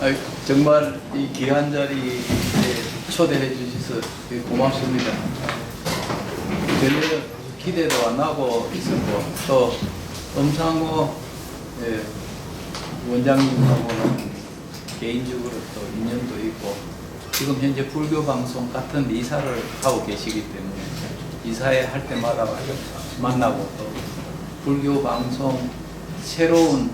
아이, 정말 이 귀한 자리에 초대해 주셔서 고맙습니다. 전혀 기대도 안 하고 있었고, 또 엄상호 원장님하고는 개인적으로 또 인연도 있고, 지금 현재 불교 방송 같은 이사를 하고 계시기 때문에 이사회 할 때마다 만나고, 또 불교 방송 새로운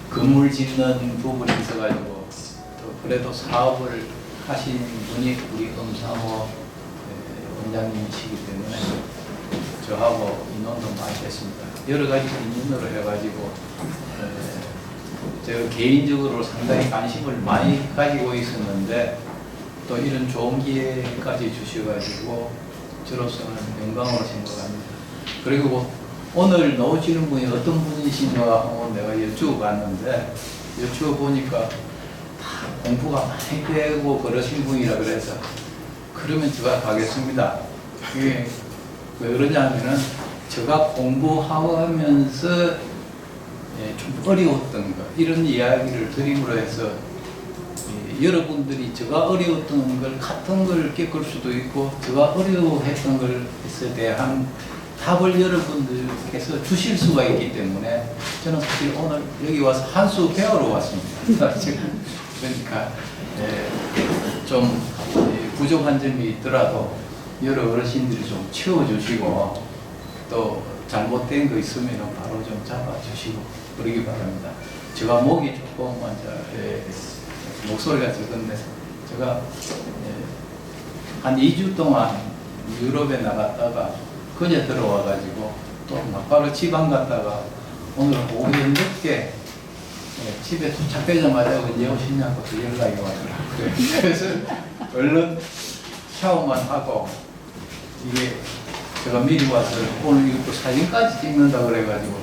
건물 짓는 부분이 있어가지고, 또 그래도 사업을 하신 분이 우리 엄상호 원장님이시기 때문에 저하고 인원도 많이 됐습니다. 여러 가지 인연으로 해가지고 제가 개인적으로 상당히 관심을 많이 가지고 있었는데, 또 이런 좋은 기회까지 주셔가지고 저로서는 영광으로 생각합니다. 그리고 오늘 나오시는 분이 어떤 분이신가 하고 내가 여쭈어봤는데, 여쭈어보니까 다 공부가 많이 되고 그러신 분이라 그래서, 그러면 제가 가겠습니다. 이게 왜 그러냐면은 제가 공부하면서 좀 어려웠던 거, 이런 이야기를 드림으로 해서 여러분들이 제가 어려웠던 걸 같은 걸 겪을 수도 있고, 제가 어려워했던 것에 대한 답을 여러분들께서 주실 수가 있기 때문에 저는 사실 오늘 여기 와서 한 수 배우러 왔습니다. 지금 그러니까 좀 부족한 점이 있더라도 여러 어르신들이 좀 채워주시고, 또 잘못된 거 있으면 바로 좀 잡아주시고 그러기 바랍니다. 제가 목이 조금 목소리가 적은데, 제가 한 2주 동안 유럽에 나갔다가 그제 들어와가지고 또 막바로 지방 갔다가 오늘 오후에 늦게 집에 도착되자마자 언제 오시냐고 또 연락이 와더라고요. 그래서 얼른 샤워만 하고, 이게 제가 미리 와서 오늘 이것도 사진까지 찍는다 그래가지고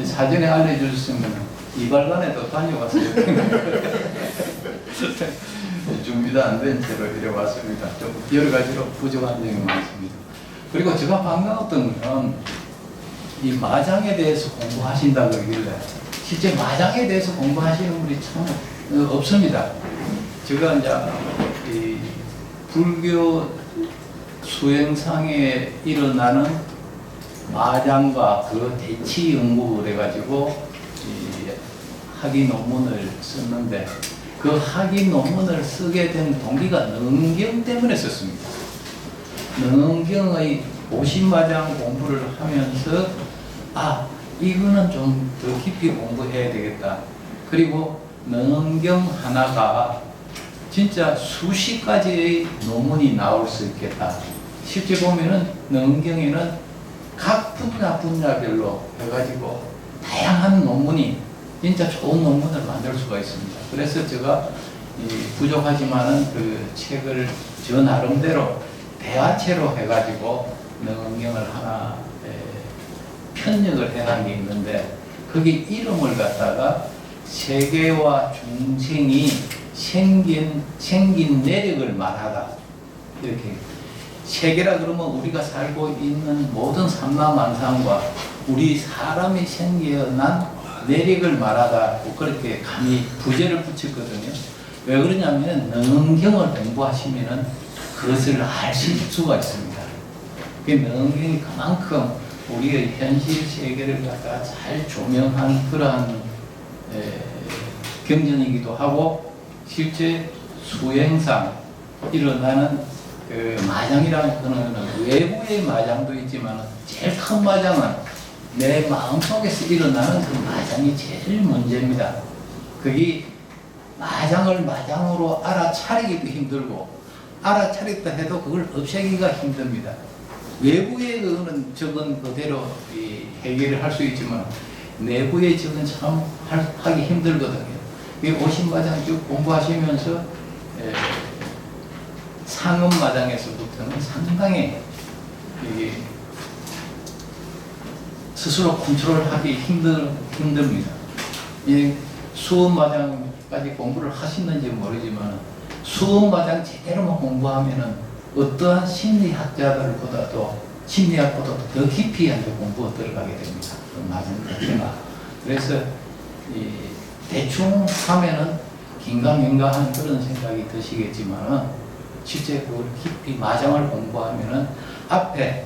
사전에 알려주셨으면 이발관에도 다녀왔어요. 준비도 안 된 채로 이래 왔습니다. 좀 여러 가지로 부족한 점이 많습니다. 그리고 제가 반가웠던 건 이 마장에 대해서 공부하신다고 그러길래, 실제 마장에 대해서 공부하시는 분이 참 없습니다. 제가 이제 이 불교 수행상에 일어나는 마장과 그 대치 연구를 해가지고 학위 논문을 썼는데, 그 학위 논문을 쓰게 된 동기가 능경 때문에 썼습니다. 능경의 50마장 공부를 하면서 이거는 좀 더 깊이 공부해야 되겠다. 그리고 능경 하나가 진짜 수십 가지의 논문이 나올 수 있겠다. 실제 보면은 능경에는 각 분야별로 해가지고 다양한 논문이, 진짜 좋은 논문을 만들 수가 있습니다. 그래서 제가 부족하지만은 그 책을 저 나름대로 대화체로 해가지고 능경을 하나 편력을 해놓은 게 있는데, 거기 이름을 갖다가 세계와 중생이 생긴 내력을 말하다, 이렇게. 세계라 그러면 우리가 살고 있는 모든 삼라만상과 우리 사람이 생겨난 내력을 말하다, 그렇게 감히 부제를 붙였거든요. 왜 그러냐면 능경을 공부하시면은 그것을 아실 수가 있습니다. 그 능경이 그만큼 우리의 현실 세계를 갖다가 잘 조명한 그러한 경전이기도 하고, 실제 수행상 일어나는 그 마장이라는 거는 외부의 마장도 있지만 제일 큰 마장은 내 마음속에서 일어나는 그 마장이 제일 문제입니다. 그게 마장을 마장으로 알아차리기도 힘들고, 알아차렸다 해도 그걸 없애기가 힘듭니다. 외부의 그거는 적은 그대로 해결을 할 수 있지만 내부의 적은 참 하기 힘들거든요. 50마장 쭉 공부하시면서 상음마장에서부터는 상당히 이게 스스로 컨트롤하기 힘듭니다. 이 수음마장까지 공부를 하시는지 모르지만, 수음마장 제대로만 공부하면은 어떠한 심리학자들보다도, 심리학보다도 더 깊이 공부가 들어가게 됩니다. 그 마장 자체가. 그래서 이 대충 하면은 긴가민가한 그런 생각이 드시겠지만은 실제 그걸 깊이 마장을 공부하면은 앞에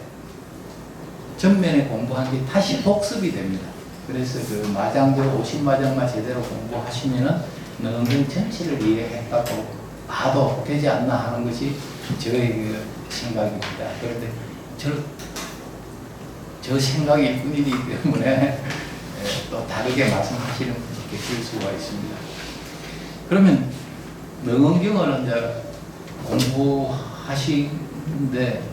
전면에 공부한 게 다시 복습이 됩니다. 그래서 그 마장적 50마장만 제대로 공부하시면은 능경 전체를 이해했다고 봐도 되지 않나 하는 것이 저의 그 생각입니다. 그런데 저 생각일 뿐이기 때문에 또 다르게 말씀하시는 분이 계실 수가 있습니다. 그러면 능언경을 이제 공부하시는데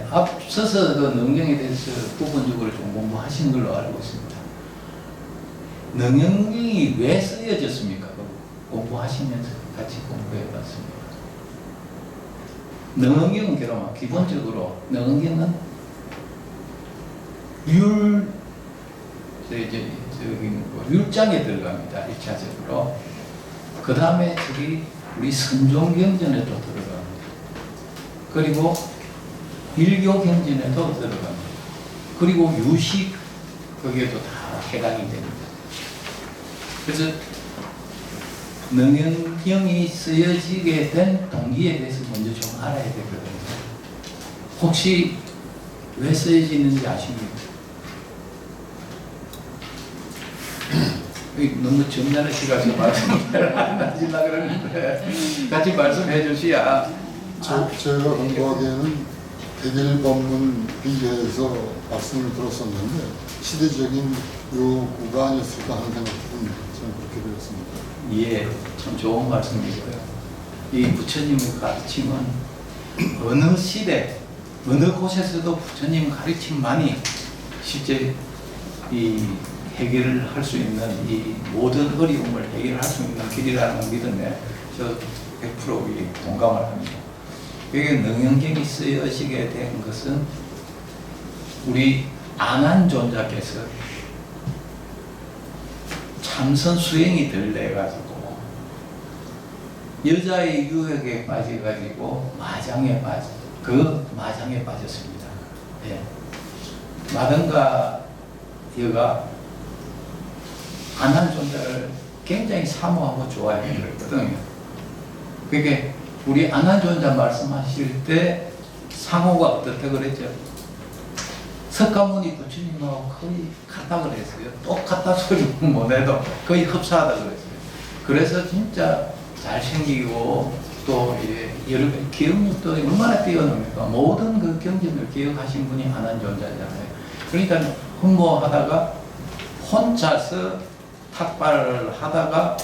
앞서서 그 능경에 대해서 부분적으로 좀 공부하신 걸로 알고 있습니다. 능언경이 왜 쓰여졌습니까? 공부하시면서 같이 공부해 봤습니다. 능언경은 그러면 기본적으로 능언경은 율장에 들어갑니다. 1차적으로. 그 다음에 저기 우리 선종경전에도 들어갑니다. 그리고 일교경전에도 들어갑니다. 그리고 유식 거기에도 다 해당이 됩니다. 그래서 능언경이 쓰여지게 된 동기에 대해서 먼저 좀 알아야 되거든요. 혹시 왜 쓰여지는지 아십니까? 너무 점잖으시가서 말씀을 안 하시려고 그러는데 같이 말씀해 주시야. 제가 공부하기에는 백일법문 비교해서 말씀을 들었었는데 시대적인 요구가 아니었을까 하는 생각이 듭니다. 저는 그렇게 되었습니다. 예, 참 좋은 말씀이고요. 이 부처님의 가르침은 어느 시대, 어느 곳에서도 부처님 가르침만이 실제 이 해결을 할 수 있는 이 모든 어려움을 해결할 수 있는 길이라는 믿음에 저 100% 동감을 합니다. 여기 능언경이 쓰여지게 된 것은 우리 안한존자께서 참선 수행이 덜 돼가지고 여자의 유혹에 빠져가지고 마장에 빠졌습니다. 예. 마등가 여가 안한존자를 굉장히 사모하고 좋아했거든요. 그게 우리 안한존자 말씀하실 때 상호가 어떻다 그랬죠? 석가모니 부처님하고 거의 같다 그랬어요. 똑같다 소리는 못해도 거의 흡사하다 그랬어요. 그래서 진짜 잘생기고 또 여러 기억력도 얼마나 뛰어납니까? 모든 그 경전을 기억하신 분이 안한존자잖아요. 그러니까 흠모하다가 혼자서 탁발을 하다가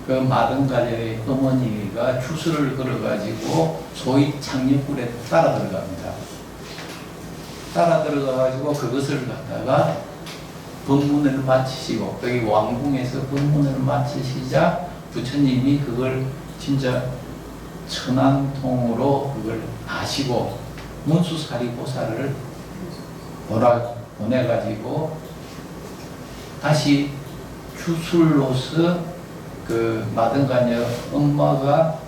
그 마등가의 어머니가 주술을 걸어가지고 소위 창녕불에 따라 들어갑니다. 따라 들어가가지고 그것을 갖다가 법문을 마치시고 여기 왕궁에서 법문을 마치시자 부처님이 그걸 진짜 천안통으로 그걸 아시고 문수사리 보살을 보내가지고 다시 주술로서 그 마등가녀 엄마가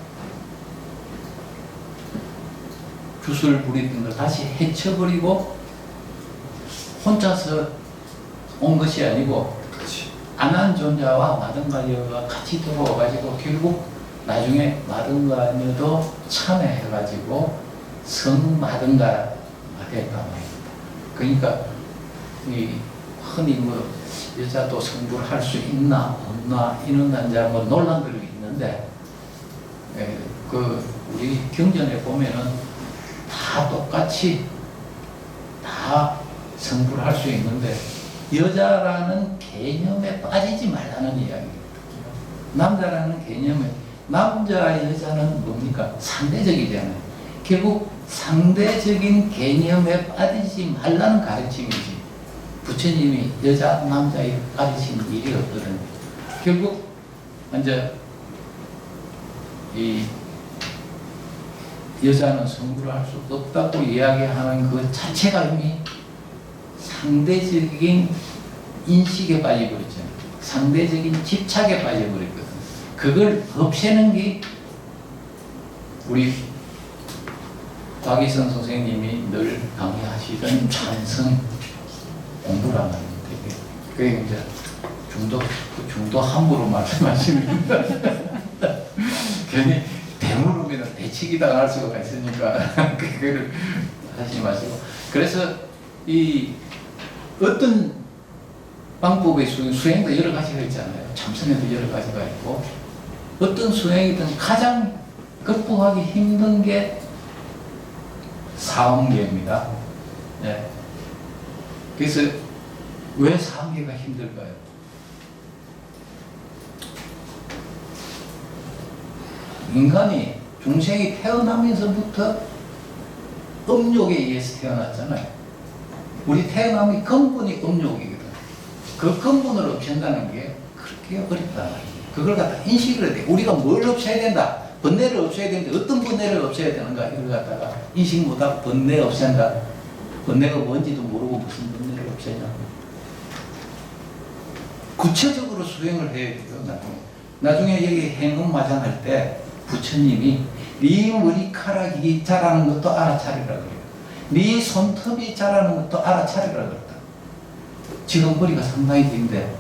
주술 부리던 걸 다시 해쳐버리고 혼자서 온 것이 아니고 안한존자와 마등가녀가 같이 들어와가지고 결국 나중에 마등가녀도 참여해가지고 성마등가가 됐단 말입니다. 그러니까 이 흔히 뭐 여자도 성불을 할 수 있나 없나 이런 난자 뭐 논란들이 있는데 그 우리 경전에 보면은 다 똑같이 다 성불을 할 수 있는데 여자라는 개념에 빠지지 말라는 이야기입니다. 남자라는 개념에 남자 여자는 뭡니까? 상대적이잖아요. 결국 상대적인 개념에 빠지지 말라는 가르침이지 부처님이 여자 남자에 가르치는 일이 없거든요. 결국 이제 이 여자는 성불을 할 수 없다고 이야기하는 그 자체가 이미 상대적인 인식에 빠져버렸잖아요. 상대적인 집착에 빠져버렸거든요. 그걸 없애는 게 우리 박이성 선생님이 늘 강의하시던 찬성 공부란 말입니다. 그게 이제 중도 함부로 말씀하시면 괜히 대물으면 대치기 당할 수가 있으니까 그거를 하시지 마시고. 그래서 이 어떤 방법의 수행도 여러 가지가 있잖아요. 참선에도 여러 가지가 있고, 어떤 수행이든 가장 극복하기 힘든 게 사음계입니다. 네. 그래서 왜 사음계가 힘들까요? 인간이 중생이 태어나면서부터 음욕에 의해서 태어났잖아요. 우리 태어남의 근본이 음욕이거든. 그 근본을 없앤다는 게 그렇게 어렵다. 그걸 갖다 인식을 해야 돼. 우리가 뭘 없애야 된다. 번뇌를 없애야 되는데 어떤 번뇌를 없애야 되는가 이걸 갖다가 인식 못하고 번뇌 없앤다. 번뇌가 뭔지도 모르고 무슨 번뇌를 없애냐. 구체적으로 수행을 해야 돼요. 나중에 여기 행음마장할 때 부처님이 네 머리카락이 자라는 것도 알아차리라 그래요. 네 손톱이 자라는 것도 알아차리라 그랬다. 지금 머리가 상당히 긴데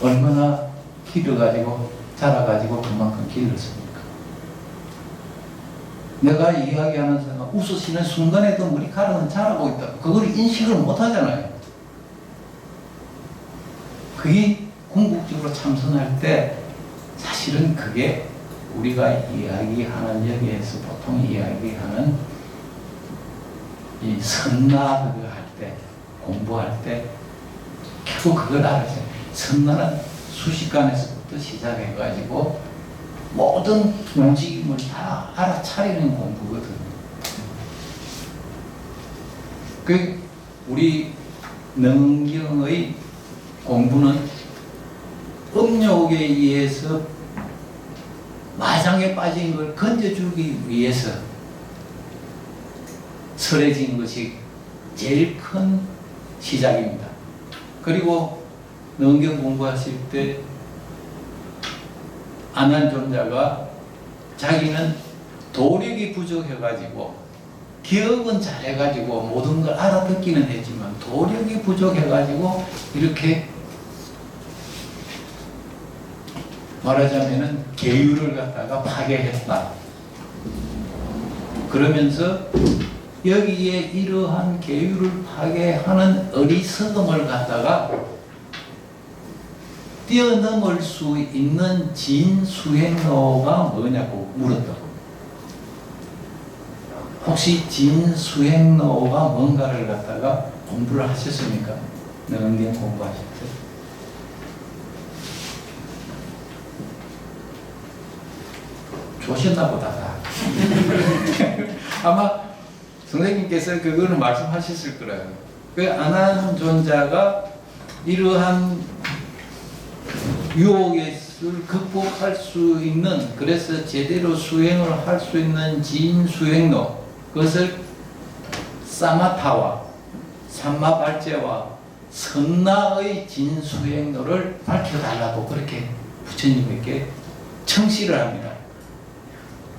얼마나 길어가지고 자라가지고 그만큼 길었습니까? 내가 이야기하는 사람 웃으시는 순간에도 머리카락은 자라고 있다. 그걸 인식을 못하잖아요. 그게 궁극적으로 참선할 때 사실은 그게 우리가 이야기하는 여기에서 보통 이야기하는 이 선나 그거 할 때 공부할 때 결국 그걸 알아서 선나는 수식관에서부터 시작해가지고 모든 움직임을 다 알아차리는 공부거든. 그 우리 능경의 공부는 음욕에 의해서 마장에 빠진 걸 건져주기 위해서 설해진 것이 제일 큰 시작입니다. 그리고 능경 공부하실 때 아난존자가 자기는 도력이 부족해가지고 기억은 잘해가지고 모든 걸 알아듣기는 했지만 도력이 부족해가지고 이렇게 말하자면은 계율을 갖다가 파괴했다. 그러면서 여기에 이러한 계율을 파괴하는 어리석음을 갖다가 뛰어넘을 수 있는 진수행로가 뭐냐고 물었다고. 혹시 진수행로가 뭔가를 갖다가 공부를 하셨습니까? 능경 공부하실 때? 좋으셨나 보다. 아마 선생님께서 그거는 말씀하셨을 거라고요. 그 아난존자가 이러한 유혹을 극복할 수 있는, 그래서 제대로 수행을 할 수 있는 진수행로, 그것을 사마타와 삼마발제와 선나의 진수행로를 밝혀달라고 그렇게 부처님에게 청시를 합니다.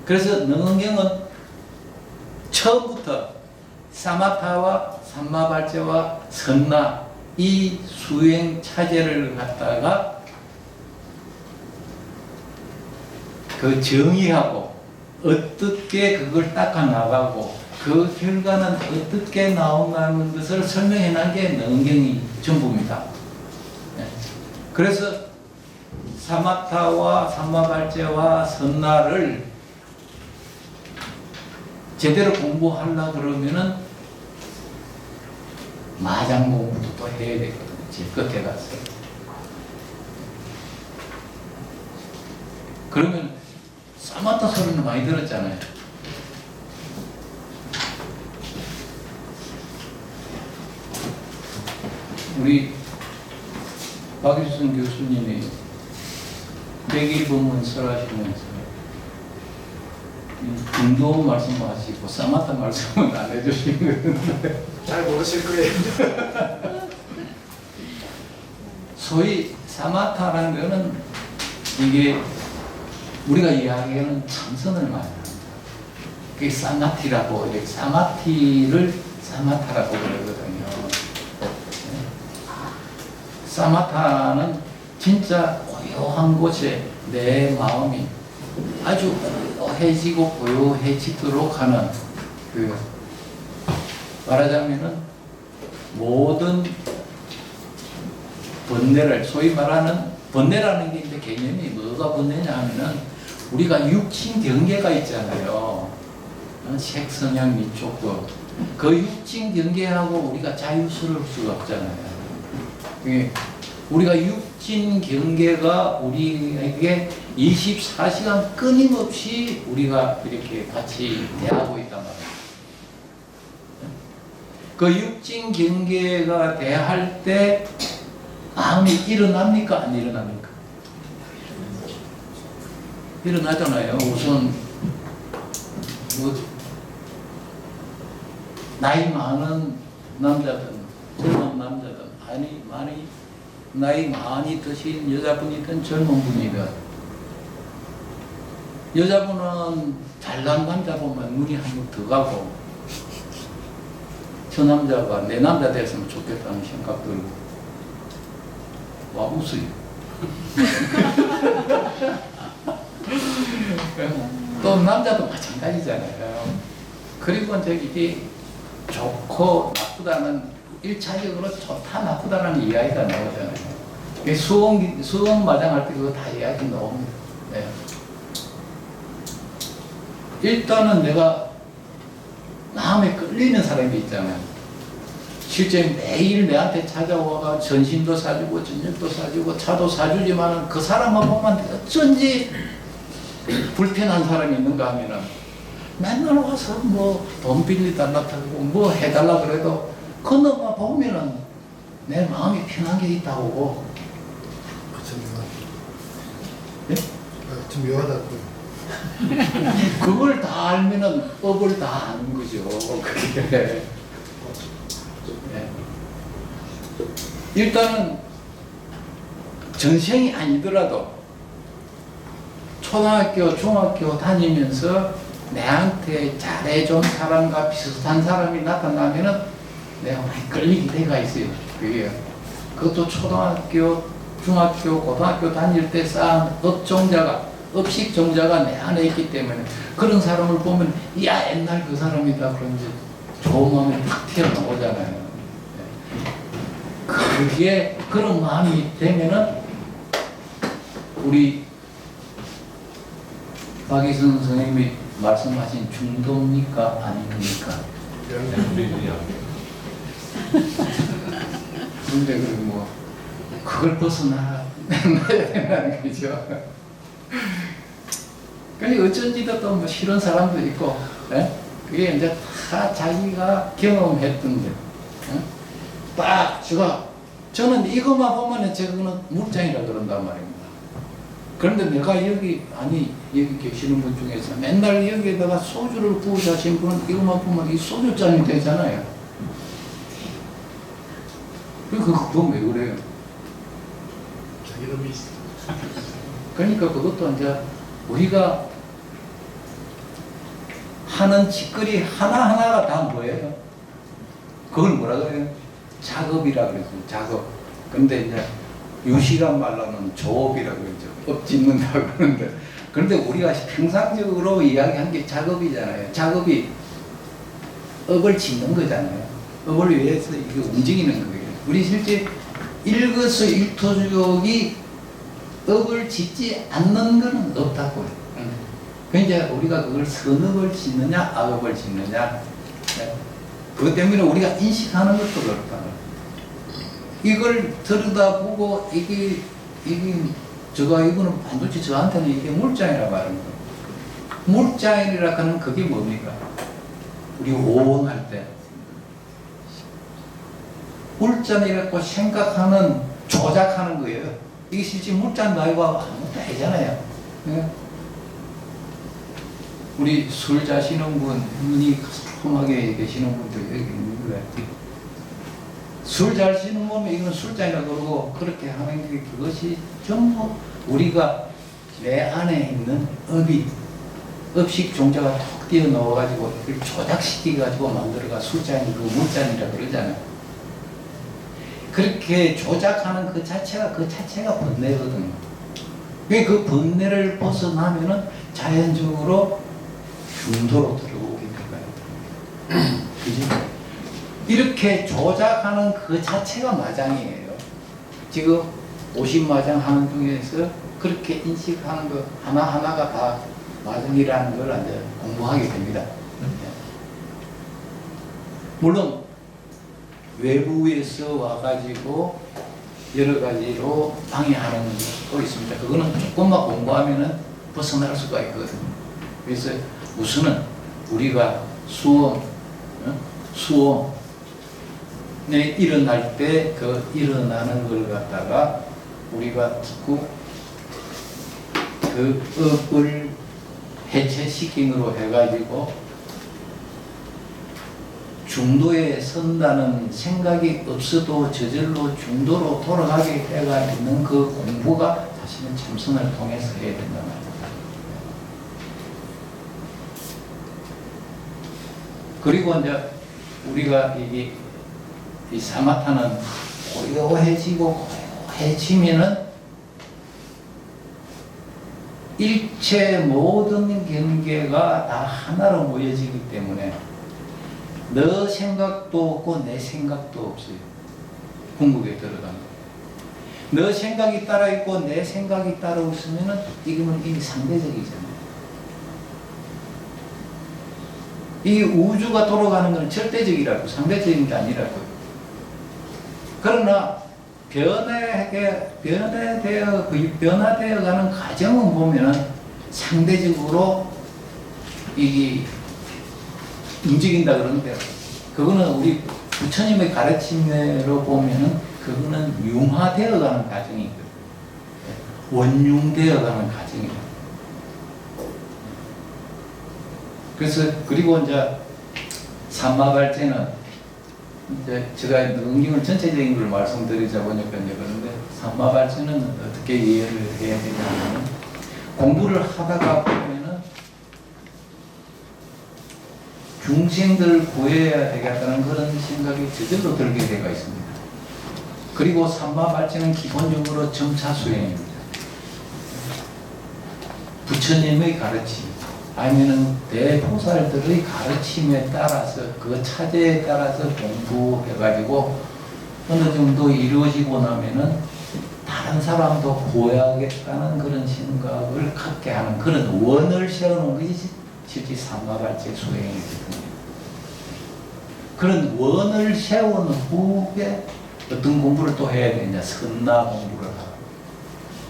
그래서 능경은 처음부터 사마타와 삼마발제와 선나 이 수행 차제를 갖다가 그 정의하고 어떻게 그걸 닦아 나가고 그 결과는 어떻게 나온다는 것을 설명해 난 게 능경이 전부입니다. 그래서 사마타와 삼마발제와 선나를 제대로 공부하려 그러면은 마장 공부도 또 해야 되거든요. 제일 끝에 가서. 그러면 사마타 소리는 많이 들었잖아요. 우리 박유순 교수님이 101번문 설하시면서 중도 말씀하시고 사마타 말씀은 안 해주시는데 잘 모르실 거예요. 소위 사마타라는 거는 이게 우리가 이야기하는 참선을 말합니다. 그게 사마티라고, 이렇게 사마티를 사마타라고 그러거든요. 사마타는 진짜 고요한 곳에 내 마음이 아주 고요해지고 고요해지도록 하는 그 말하자면은 모든 번뇌를 소위 말하는 번뇌라는 게 이제 개념이 뭐가 번뇌냐 하면은 우리가 육신 경계가 있잖아요. 색, 성향, 미촉구. 그 육신 경계하고 우리가 자유스러울 수가 없잖아요. 우리가 육신 경계가 우리에게 24시간 끊임없이 우리가 이렇게 같이 대하고 있단 말이에요. 그 육신 경계가 대할 때 마음이 일어납니까? 안 일어납니까? 일어나잖아요. 우선 뭐 나이 많은 남자든 젊은 남자든 많이 나이 많이 드신 여자분이든 젊은 분이든 여자분은 잘난 남자 보면 눈이 한번 더 가고 저 남자가 내 남자 됐으면 좋겠다는 생각 들고 와 웃어요. 또 남자도 마찬가지잖아요. 그리고 이제 이게 좋고 나쁘다는 1차적으로 좋다 나쁘다는 이야기가 나오잖아요. 수험 마장할 때 그거 다 이야기 나옵니다. 네. 일단은 내가 마음에 끌리는 사람이 있잖아요. 실제 매일 내한테 찾아와가 전신도 사주고 저녁도 사주고 차도 사주지만 그 사람만 보면 어쩐지 불편한 사람이 있는가 하면은 맨날 와서 뭐 돈 빌리달라 하고 뭐 해달라 그래도 그 놈만 보면은 내 마음이 편한 게 있다고. 좀 묘하다. 네? 좀 묘하다고. 그걸 다 알면은 법을 다 아는 거죠. 그게. 네. 일단은 전생이 아니더라도 초등학교, 중학교 다니면서 내한테 잘해준 사람과 비슷한 사람이 나타나면은 내가 많이 끌리게 돼가 있어요. 그게. 그것도 초등학교, 중학교, 고등학교 다닐 때 쌓은 업식 종자가 내 안에 있기 때문에 그런 사람을 보면 야 옛날 그 사람이다 그런지 좋은 마음이 탁 튀어나오잖아요. 그게 그런 마음이 되면은 우리 박희선 선생님이 말씀하신 중도입니까 아닙니까? 근데 뭐 그걸 벗어나야 된다는 거죠. 근데 어쩐지도 또 뭐 싫은 사람도 있고, 예? 그게 이제 다 자기가 경험했던 게, 예? 딱 저는 이것만 보면은 저거는 물장이라 그런단 말입니다. 그런데 내가 여기 계시는 분 중에서 맨날 여기에다가 소주를 부으셔 하신 분은 이것만 보면 이 소주잔이 되잖아요. 그건 왜 그래요? 자기 놈이 있어. 그러니까 그것도 이제 우리가 하는 짓거리 하나하나가 다 뭐예요? 그걸 뭐라 그래요? 작업이라 그랬어요. 작업. 근데 이제 유식한 말로는 조업이라 그러죠. 업 짓는다 그러는데. 그런데 우리가 평상적으로 이야기한 게 작업이잖아요. 작업이 업을 짓는 거잖아요. 업을 위해서 이게 움직이는 거예요. 우리 실제 일거수일투족이 업을 짓지 않는 것은 없다고요. 그러니까 우리가 그걸 선업을 짓느냐 악업을 짓느냐, 네. 그것 때문에 우리가 인식하는 것도 그렇다. 이걸 들여다보고 이거는 반드시 저한테는 이게 물장이라고 하는 거예요. 물장이라 하는 그게 뭡니까? 우리 오온할 때 물장이라고 생각하는 조작하는 거예요. 이게 실제 물잔 나이고 아무것도 아니잖아요. 네? 우리 술 자시는 분, 눈이 험하게 계시는 분들 여기 있는 거예요. 술 자시는 분은 이건 술잔이라 그러고 그렇게 하는 게 그것이 전부 우리가 내 안에 있는 업식 종자가 톡 뛰어 넣어가지고 이걸 조작시켜가지고 만들어가 술잔이고 물잔이라 그러잖아요. 그렇게 조작하는 그 자체가 번뇌거든요. 그 번뇌를 벗어나면은 자연적으로 중도로 들어오게 될까요? 그죠? 이렇게 조작하는 그 자체가 마장이에요. 지금 50마장 하는 중에서 그렇게 인식하는 거 하나하나가 다 마장이라는 걸 이제 공부하게 됩니다. 물론 외부에서 와가지고 여러 가지로 방해하는 것도 있습니다. 그거는 조금만 공부하면은 벗어날 수가 있거든요. 그래서 우선은 우리가 수험에 일어날 때 그 일어나는 걸 갖다가 우리가 듣고 그 업을 해체시키므로 해가지고 중도에 선다는 생각이 없어도 저절로 중도로 돌아가게 해가 있는 그 공부가 사실은 참선을 통해서 해야 된단 말입니다. 그리고 이제 우리가 이 사마타는 고요해지면은 일체 모든 경계가 다 하나로 모여지기 때문에 너 생각도 없고 내 생각도 없어요. 궁극에 들어간 거. 너 생각이 따라 있고 내 생각이 따라 없으면은 이거는 이미 상대적이잖아요. 이 우주가 돌아가는 것은 절대적이라고, 상대적인 게 아니라고요. 그러나 변화되어 가는 과정은 보면은 상대적으로 이게 움직인다 그러는데, 그거는 우리 부처님의 가르침으로 보면은 그거는 융화되어 가는 과정이거든요. 원융되어 가는 과정입니다. 그래서 그리고 이제 삼마발제는 이제 제가 능경을 전체적인 걸 말씀드리자 보니까 이제 그런데 삼마발제는 어떻게 이해를 해야 되냐면, 공부를 하다가 보면은 중생들을 구해야 되겠다는 그런 생각이 저절로 들게 되어 있습니다. 그리고 삼마발제는 기본적으로 점차 수행입니다. 부처님의 가르침, 아니면은 대보살들의 가르침에 따라서 그 차제에 따라서 공부해가지고 어느 정도 이루어지고 나면은 다른 사람도 구해야겠다는 그런 생각을 갖게 하는 그런 원을 세우는 것이 실제 삼마발제 수행이거든요. 그런 원을 세운 후에 어떤 공부를 또 해야 되냐, 선나 공부를 하고.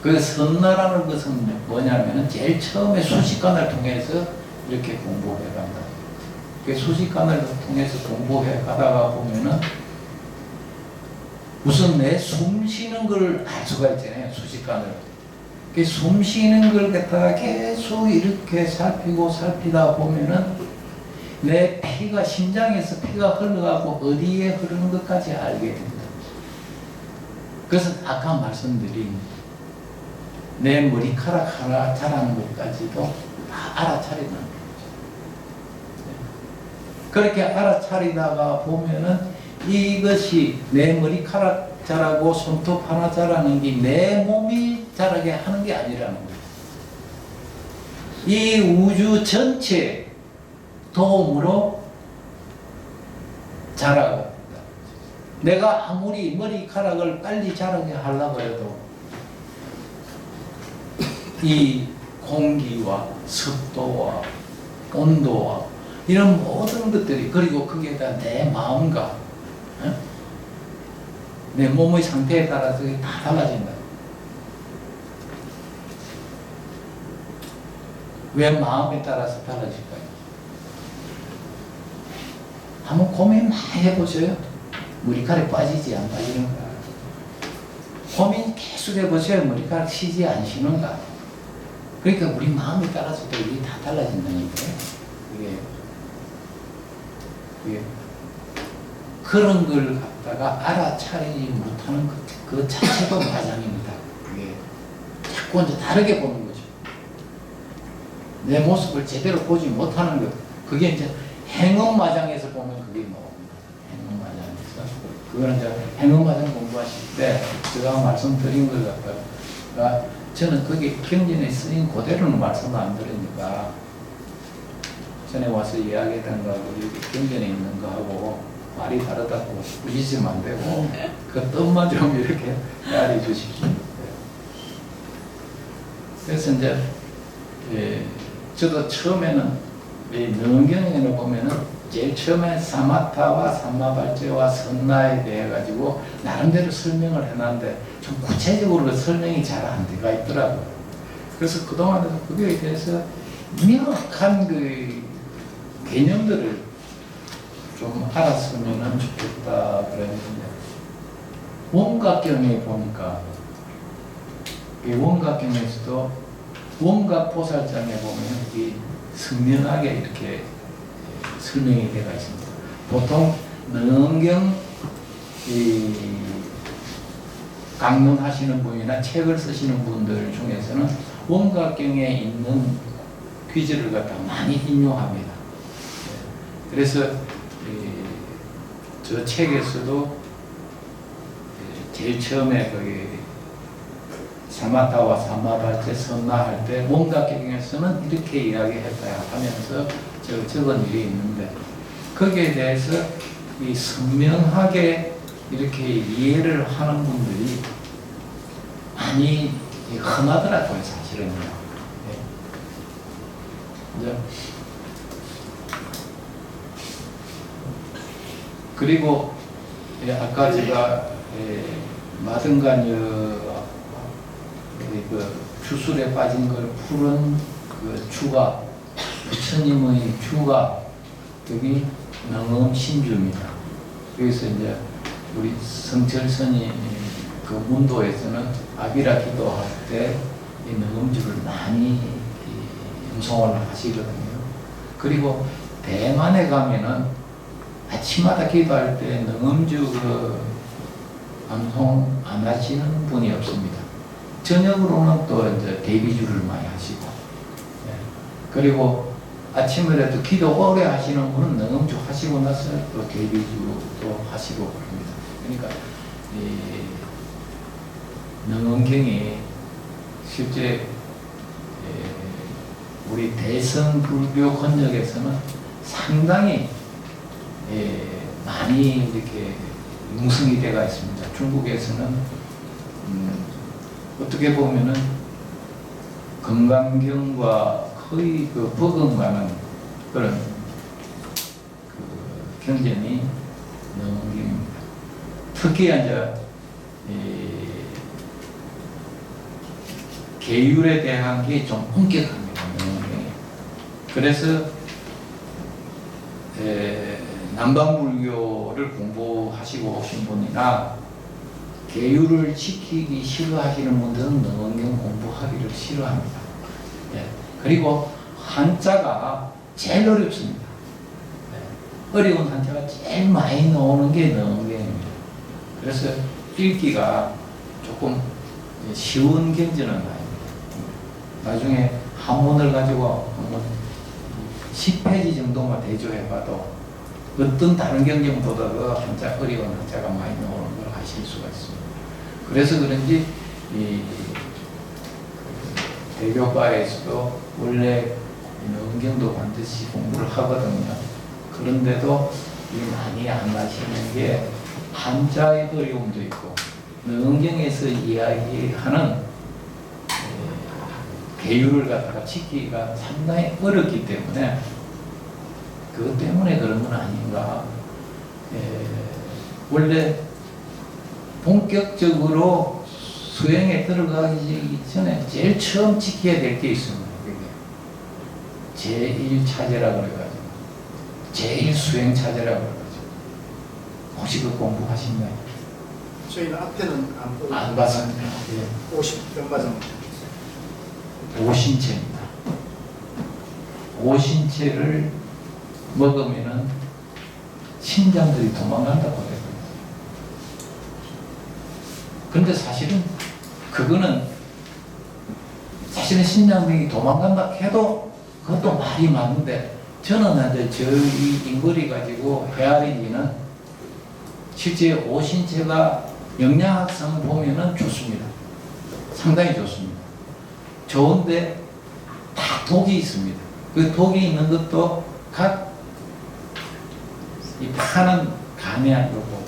그 선나라는 것은 뭐냐면은 제일 처음에 수식관을 통해서 이렇게 공부해 간다. 그 수식관을 통해서 공부해 가다가 보면은 우선 내 숨 쉬는 걸 알 수가 있잖아요, 수식관을. 그 숨 쉬는 걸 갖다가 계속 이렇게 살피다 보면은 내 피가, 심장에서 피가 흘러가고 어디에 흐르는 것까지 알게 됩니다. 그래서 아까 말씀드린 내 머리카락 하나 자라는 것까지도 다 알아차리는 거죠. 그렇게 알아차리다가 보면은 이것이 내 머리카락 자라고 손톱 하나 자라는 게 내 몸이 자라게 하는 게 아니라는 거예요. 이 우주 전체 도움으로 자라고. 내가 아무리 머리카락을 빨리 자라게 하려고 해도 이 공기와 습도와 온도와 이런 모든 것들이, 그리고 거기에다 내 마음과 내 몸의 상태에 따라서 다 달라진다. 왜 마음에 따라서 달라질까요? 한번 고민 많이 해보세요. 머리카락 빠지지 안 빠지는가? 고민 계속 해보세요. 머리카락 쉬지 안 쉬는가? 그러니까 우리 마음에 따라서도 이게 다 달라진다는 거예요. 이게 그런 걸 갖다가 알아차리지 못하는 그 자체도 마장입니다. 이게 자꾸 이제 다르게 보는 거죠. 내 모습을 제대로 보지 못하는 것. 그게 이제 행음마장에서 보면 그게 나옵니다. 행음마장에서. 그거는 이제 행음화정 공부하실 때 제가 말씀드린 것 같아요. 저는 그게 경전에 쓰인 그대로는 말씀을 안 드리니까 전에 와서 이야기했던 거하고 여기 경전에 있는 거하고 말이 다르다고 부딪히면 안 되고 그 뜻만 좀 이렇게 헤아려 주십시오. 그래서 이제 저도 처음에는 이 능경에는 보면은 제일 처음에 사마타와 삼마발제와 선나에 대해 가지고 나름대로 설명을 해놨는데 좀 구체적으로 그 설명이 잘 안 돼가 있더라고요. 그래서 그동안에도 그거에 대해서 명확한 그 개념들을 좀 알았으면 좋겠다 그랬는데 원각경에 보니까 이 원각경에서도 원각보살장에 보면 이 선명하게 이렇게 설명이 되어 있습니다. 보통 능경 강론하시는 분이나 책을 쓰시는 분들 중에서는 원각경에 있는 귀절을 갖다 많이 인용합니다. 그래서 저 책에서도 제일 처음에 거기 사마타와 사마발제 선나할 때 원각경에서는 이렇게 이야기했다 하면서 적은 일이 있는데 거기에 대해서 이 선명하게 이렇게 이해를 하는 분들이 많이 흔하더라고요, 사실은요. 네. 그리고 아까 제가 마등간여 그 주술에 빠진 걸 푸른 그 주가 부처님의 주가 여기 능엄신주입니다. 그래서 이제 우리 성철선이 그 문도에서는 아비라 기도할 때 이 능엄주를 많이 음송을 하시거든요. 그리고 대만에 가면은 아침마다 기도할 때 능엄주 그 암송 안 하시는 분이 없습니다. 저녁으로는 또 이제 대비주를 많이 하시고, 네. 그리고 아침에라도 기도 오래 하시는 분은 능엄주 하시고 나서 또 대비주도 하시고 그럽니다. 그러니까 이 능엄경이 실제 우리 대성 불교 권역에서는 상당히 많이 이렇게 융성이 되어 있습니다. 중국에서는 어떻게 보면은 건강경과 거의 그 버금가는 그런 그 경전이 능엄경입니다. 특히 이제 계율에 대한 게 좀 엄격합니다. 능엄경이. 그래서 남방불교를 공부하시고 오신 분이나 계율을 지키기 싫어하시는 분들은 능엄경 공부하기를 싫어합니다. 예. 그리고 한자가 제일 어렵습니다. 예. 어려운 한자가 제일 많이 나오는 게 능엄경입니다. 그래서 읽기가 조금 쉬운 경전은 아닙니다. 나중에 한문을 가지고 한번 10페이지 정도만 대조해봐도 어떤 다른 경전보다도 한자 어려운 한자가 많이 나오는 걸 아실 수가 있습니다. 그래서 그런지 이 대교과에서도 원래 능엄경도 반드시 공부를 하거든요. 그런데도 많이 안 하시는 게 한자의 어려움도 있고 능엄경에서 이야기하는 계율을 갖다가 지키기가 상당히 어렵기 때문에 그것 때문에 그런 건 아닌가. 원래 본격적으로 수행에 들어가기 전에 제일 처음 지켜야 될 게 있습니다. 제1차제라 그래가지고 제1수행차제라 그래가지고 혹시 그 공부하셨나요? 저희는 앞에는 안 봤습니다. 50몇 과정. 오신채입니다. 오신채를 먹으면은 신장들이 도망간다고 그래요. 근데 사실은 그거는 사실은 신장들이 도망간다 해도 그것도 말이 맞는데 저는 이제 저희 인거리 가지고 헤아리기는 실제 오신채가 영양학상 보면은 좋습니다. 상당히 좋습니다. 좋은데 다 독이 있습니다. 그 독이 있는 것도 각 이 파는 간에 안 좋고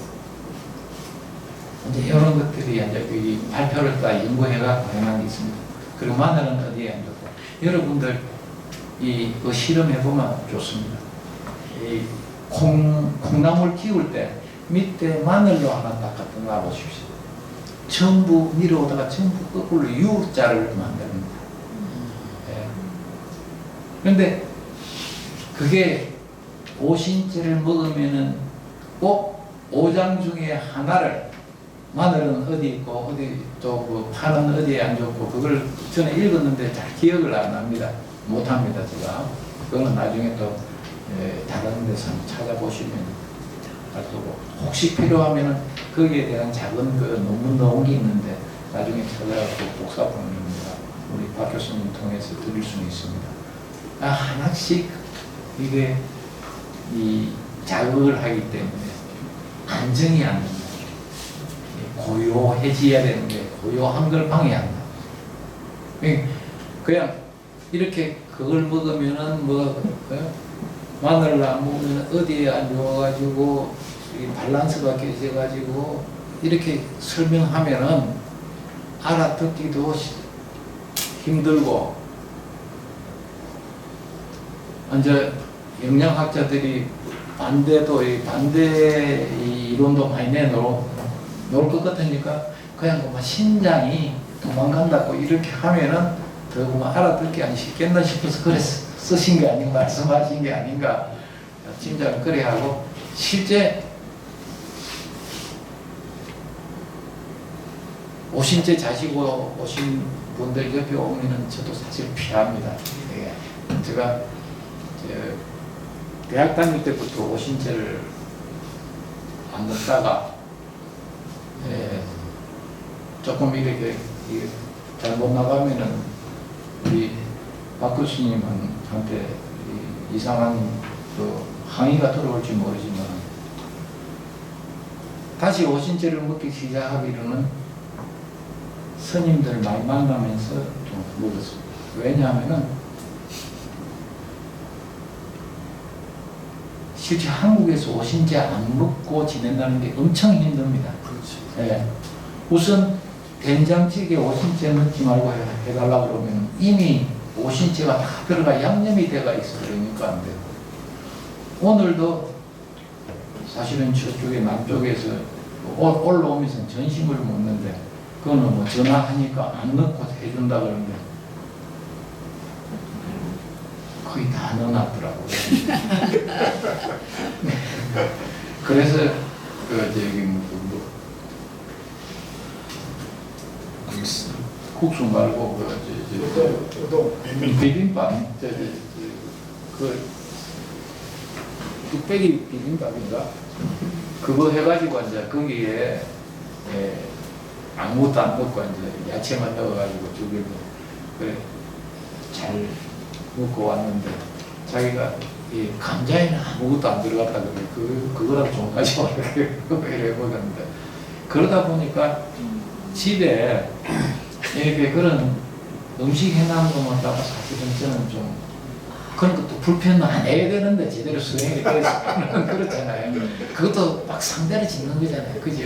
이제 이런 것들이 이제 이 발표를 다 연구해가 발행한 게 있습니다. 그리고 마늘은 어디에 안 좋고 여러분들 그 실험해 보면 좋습니다. 이 콩나물 키울 때 밑에 마늘로 하나 딱 갖다 놔보십시오. 전부 밀어오다가 전부 거꾸로 U자를 만듭니다. 예. 그런데 그게 오신채를 먹으면은 꼭 5장 중에 하나를 마늘은 어디 있고 어디 또 파는 어디에 안 좋고 그걸 저는 읽었는데 잘 기억을 안 납니다. 못합니다 제가. 그거는 나중에 또 다른 데서 한번 찾아보시면 알 거고 혹시 필요하면은 거기에 대한 작은 그 논문 넣은 게 있는데 나중에 찾아가고 복사본입니다. 우리 박 교수님 통해서 드릴 수는 있습니다. 하나씩 이게 이 자극을 하기 때문에 안정이 안 된다. 고요해져야 되는데 고요한 걸 방해한다. 그냥 이렇게 그걸 먹으면은 마늘을 안 먹으면 어디에 안 좋아가지고 이 밸런스가 깨져가지고 이렇게 설명하면은 알아듣기도 힘들고 이제 영양학자들이 반대 이론도 많이 내놓을 것 같으니까 그냥 그만 신장이 도망간다고 이렇게 하면은 더 그만 알아듣기 안 쉽겠나 싶어서 그래 쓰신 게 아닌가 말씀하신 게 아닌가 짐작은 그래 하고 실제 오신채 자시고 오신 분들 옆에 오면은 저도 사실 피합니다. 예. 제가 대학 다닐 때부터 오신채를 안 먹다가 조금 이렇게 잘못 나가면은 우리 박 교수님한테 이상한 그 항의가 들어올지 모르지만 다시 오신채를 먹기 시작하기로는 스님들 많이 만나면서 좀 먹었습니다. 왜냐하면은 실제 한국에서 오신채 안 먹고 지낸다는 게 엄청 힘듭니다. 그렇지. 예. 우선 된장찌개 오신채 넣지 말고 해달라 그러면 이미 오신채가 다 들어가 양념이 돼가 있어 그러니까 안 돼요. 오늘도 사실은 저쪽에 남쪽에서 올라오면서 전심을 먹는데 그거는 뭐 전화하니까 안 넣고 해준다 그러는데 거의 다 넣어놨더라고요. 그래서 국수 말고 우동 비빔밥 뚝배기 비빔밥인가 그거 해가지고 이제 거기에 아무것도 안 넣고 이제 야채만 넣어가지고 죽이고 그래 잘 먹고 왔는데 자기가 이 감자에는 아무것도 안 들어갔다 그래 그거랑 좀 가지고 이래 먹었는데 그러다 보니까 집에 이렇게 그런 음식 해놓은 것만 따고 사실은 저는 좀 그런 것도 불편은 안 해야 되는데 제대로 수행이 돼서 그렇잖아요. 그것도 막 상대를 짓는 거잖아요. 그죠?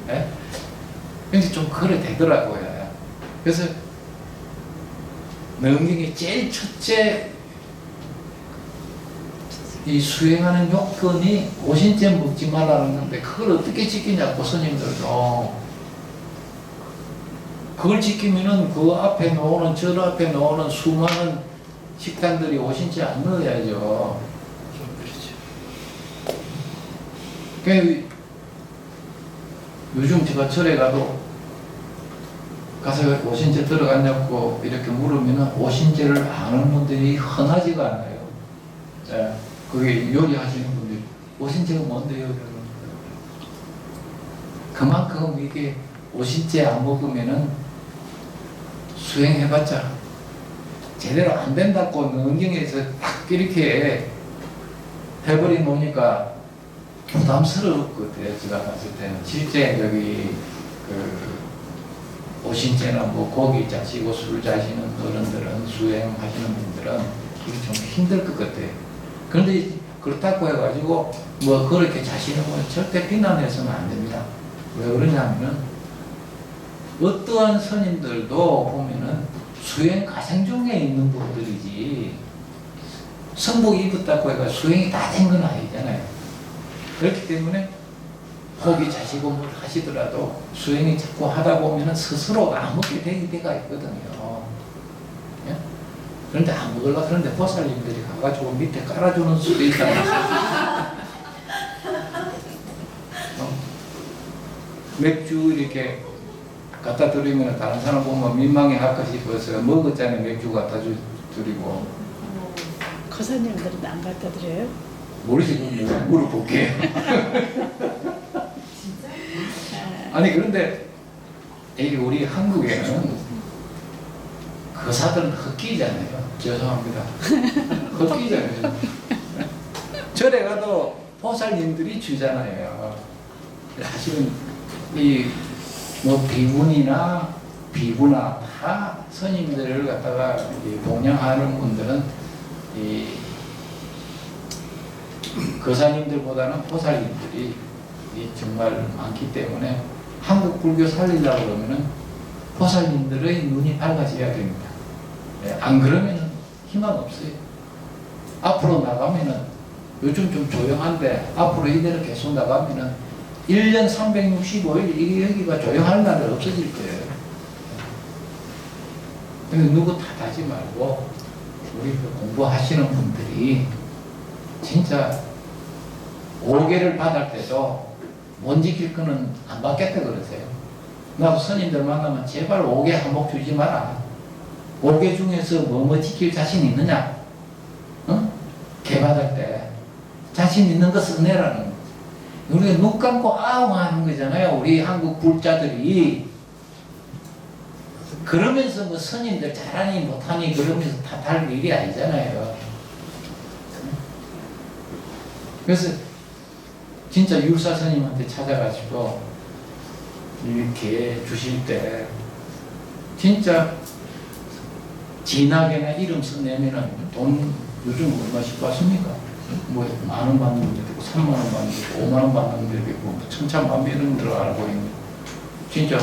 예? 근데 좀 그래 되더라고요. 그래서 명경이 제일 첫째 이 수행하는 요건이 오신채 먹지 말라는 건데 그걸 어떻게 지키냐고 스님들도 그걸 지키면은 그 앞에 나오는 저 앞에 나오는 수많은 식당들이 오신채 안 넣어야죠. 그러니까 요즘 제가 절에 가도 가서 오신채 들어갔냐고 이렇게 물으면 오신채를 아는 분들이 흔하지가 않아요. 예, 그게 요리하시는 분들이 오신채가 뭔데요? 그만큼 이게 오신채 안 먹으면은 수행해봤자 제대로 안 된다고 능경에서 딱 이렇게 해버리 놓으니까 부담스러울 것 같아요. 제가 봤을 때는 실제 여기 오신제나 뭐 고기 자시고 술 자시는 어른들은 수행하시는 분들은 이게 좀 힘들 것 같아요. 그런데 그렇다고 해가지고 뭐 그렇게 자시는 건 절대 비난해서는 안 됩니다. 왜 그러냐면은 어떠한 스님들도 보면은 수행 과정 중에 있는 분들이지 성복 입었다고 해가 수행이 다 된 건 아니잖아요. 그렇기 때문에 고기 자시고 뭘 하시더라도 수행이 자꾸 하다 보면은 스스로 안 먹게 되는 때가 있거든요. 예? 그런데 안 먹으려고 그러는데 보살님들이 가가지고 밑에 깔아주는 수도 있다. 맥주 이렇게 갖다 드리면 다른 사람 보면 민망해 할까 싶어서 먹었잖아요. 맥주 갖다 드리고. 거사님들은 안 갖다 드려요? 모르시면 물어볼게요. 아니 그런데 이게 우리 한국에는 거사들은 흑기잖아요. 죄송합니다. 흑기잖아요. 절에 가도 보살님들이 주잖아요. 사실은 이 뭐 비군이나 비구나 다 스님들을 갖다가 동양하는 분들은 이 거사님들보다는 보살님들이 정말 많기 때문에 한국 불교 살리려고 그러면은 보살님들의 눈이 밝아져야 됩니다. 안 그러면 희망 없어요. 앞으로 나가면은 요즘 좀 조용한데 앞으로 이대로 계속 나가면은 1년 365일 이게 여기가 조용할 날은 없어질 거예요. 그러니까 누구 탓하지 말고 우리 공부하시는 분들이 진짜 5개를 받을 때도 못 지킬 거는 안 받겠다 그러세요. 나도 스님들 만나면 제발 5개 한복 주지 마라. 5개 중에서 뭐 지킬 자신 있느냐? 응? 개 받을 때 자신 있는 거 써내라는 거. 우리가 눈 감고 아웅 하는 거잖아요. 우리 한국 불자들이. 그러면서 뭐 스님들 잘하니 못하니 그러면서 탓할 일이 아니잖아요. 그래서 진짜 율사 스님한테 찾아가지고 이렇게 주실 때 진짜 진하게나 이름 써내면은 돈 요즘 얼마씩 받습니까? 뭐 10,000원 받는 분도 있고 30,000원 받는 분도 있고 50,000원 받는 분도 있고 천차만별인 줄 알고 있는 진짜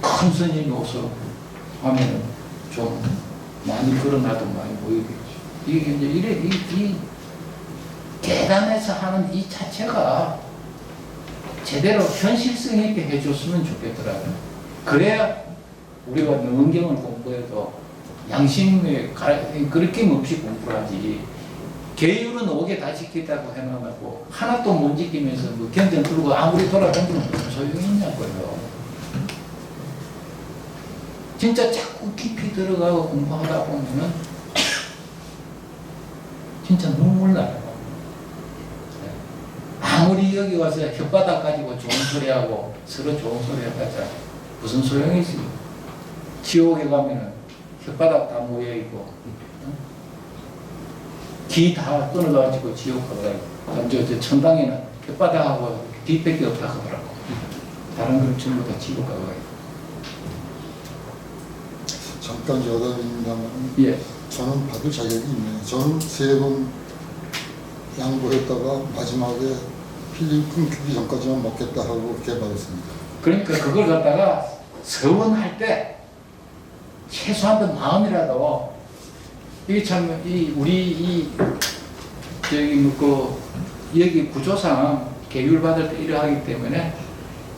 큰 스님이 오서 하면은 좀 많이 걸어놔도 많이 보이겠지. 이게 이제 이 계단에서 하는 이 자체가 제대로 현실성 있게 해줬으면 좋겠더라고요. 그래야 우리가 능경을 공부해도 양심에 그렇게 없이 공부를 하지. 계율은 5개 다 지켰다고 해놓고 하나도 못 지키면서 뭐 견전 들고 아무리 돌아다니면 무슨 소용이 있냐고요. 진짜 자꾸 깊이 들어가고 공부하다 보면은 진짜 눈물 나요. 아무리 여기 와서 혓바닥 가지고 좋은 소리 하고 서로 좋은 소리 해봤자 무슨 소용이 있습니까? 지옥에 가면은 혓바닥 다 모여있고 귀 다 끊어가지고 지옥 가고 저 천당에는 혓바닥하고 뒷밖에 없다 하더라고. 다른 걸 전부 다 지옥 가고. 잠깐 여담입니다만 예. 저는 받을 자격이 있네요. 저는 3번 양보했다가 마지막에 필름 끊기기 전까지만 먹겠다 하고 개받았습니다. 그러니까 그걸 갖다가 서원할 때 최소한 마음이라도 이게 참 우리 저기 뭐 여기 구조상 계율 받을 때 이러하기 때문에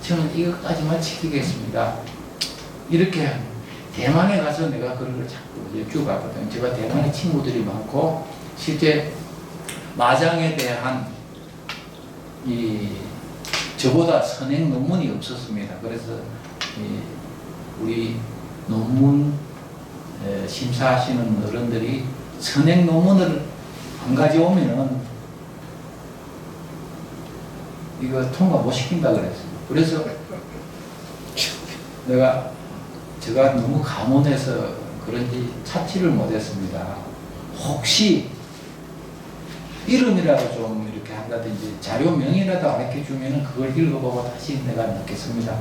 저는 이것까지만 지키겠습니다. 이렇게 대만에 가서 내가 그런 걸 자꾸 여쭤봤거든요. 제가 대만에 친구들이 많고 실제 마장에 대한 저보다 선행 논문이 없었습니다. 그래서 우리 논문 심사하시는 어른들이 선행 논문을 안 가져오면은 이거 통과 못 시킨다 그랬어요. 그래서 제가 너무 감원해서 그런지 찾지를 못했습니다. 혹시 이름이라도 좀 이렇게 한다든지 자료명이라도 알려 주면은 그걸 읽어보고 다시 내가 넣겠습니다.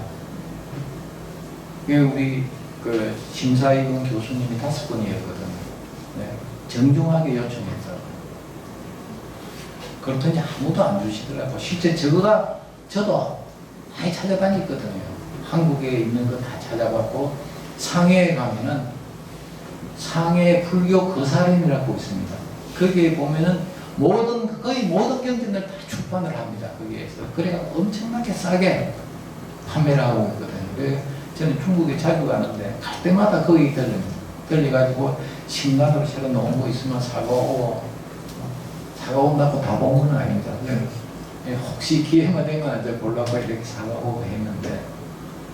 우리 그 심사위원 교수님이 5분이었거든요. 네. 정중하게 요청했어. 그렇더니 아무도 안 주시더라고. 실제 저도 많이 찾아다녔거든요. 한국에 있는 거 다 찾아봤고, 상해에 가면은 상해 불교 거사림이라고 있습니다. 거기에 보면은 거의 모든 경전을 다 출판을 합니다. 거기에서. 그래가 엄청나게 싸게 판매를 하고 있거든요. 그래서 저는 중국에 자주 가는데 갈 때마다 거기 들려가지고 신간으로 새로 놓은 거 있으면 사가오고, 사가온다고 다 본 건 아닙니다. 혹시 기회가 되면 이제 보려고 이렇게 사가오고 했는데,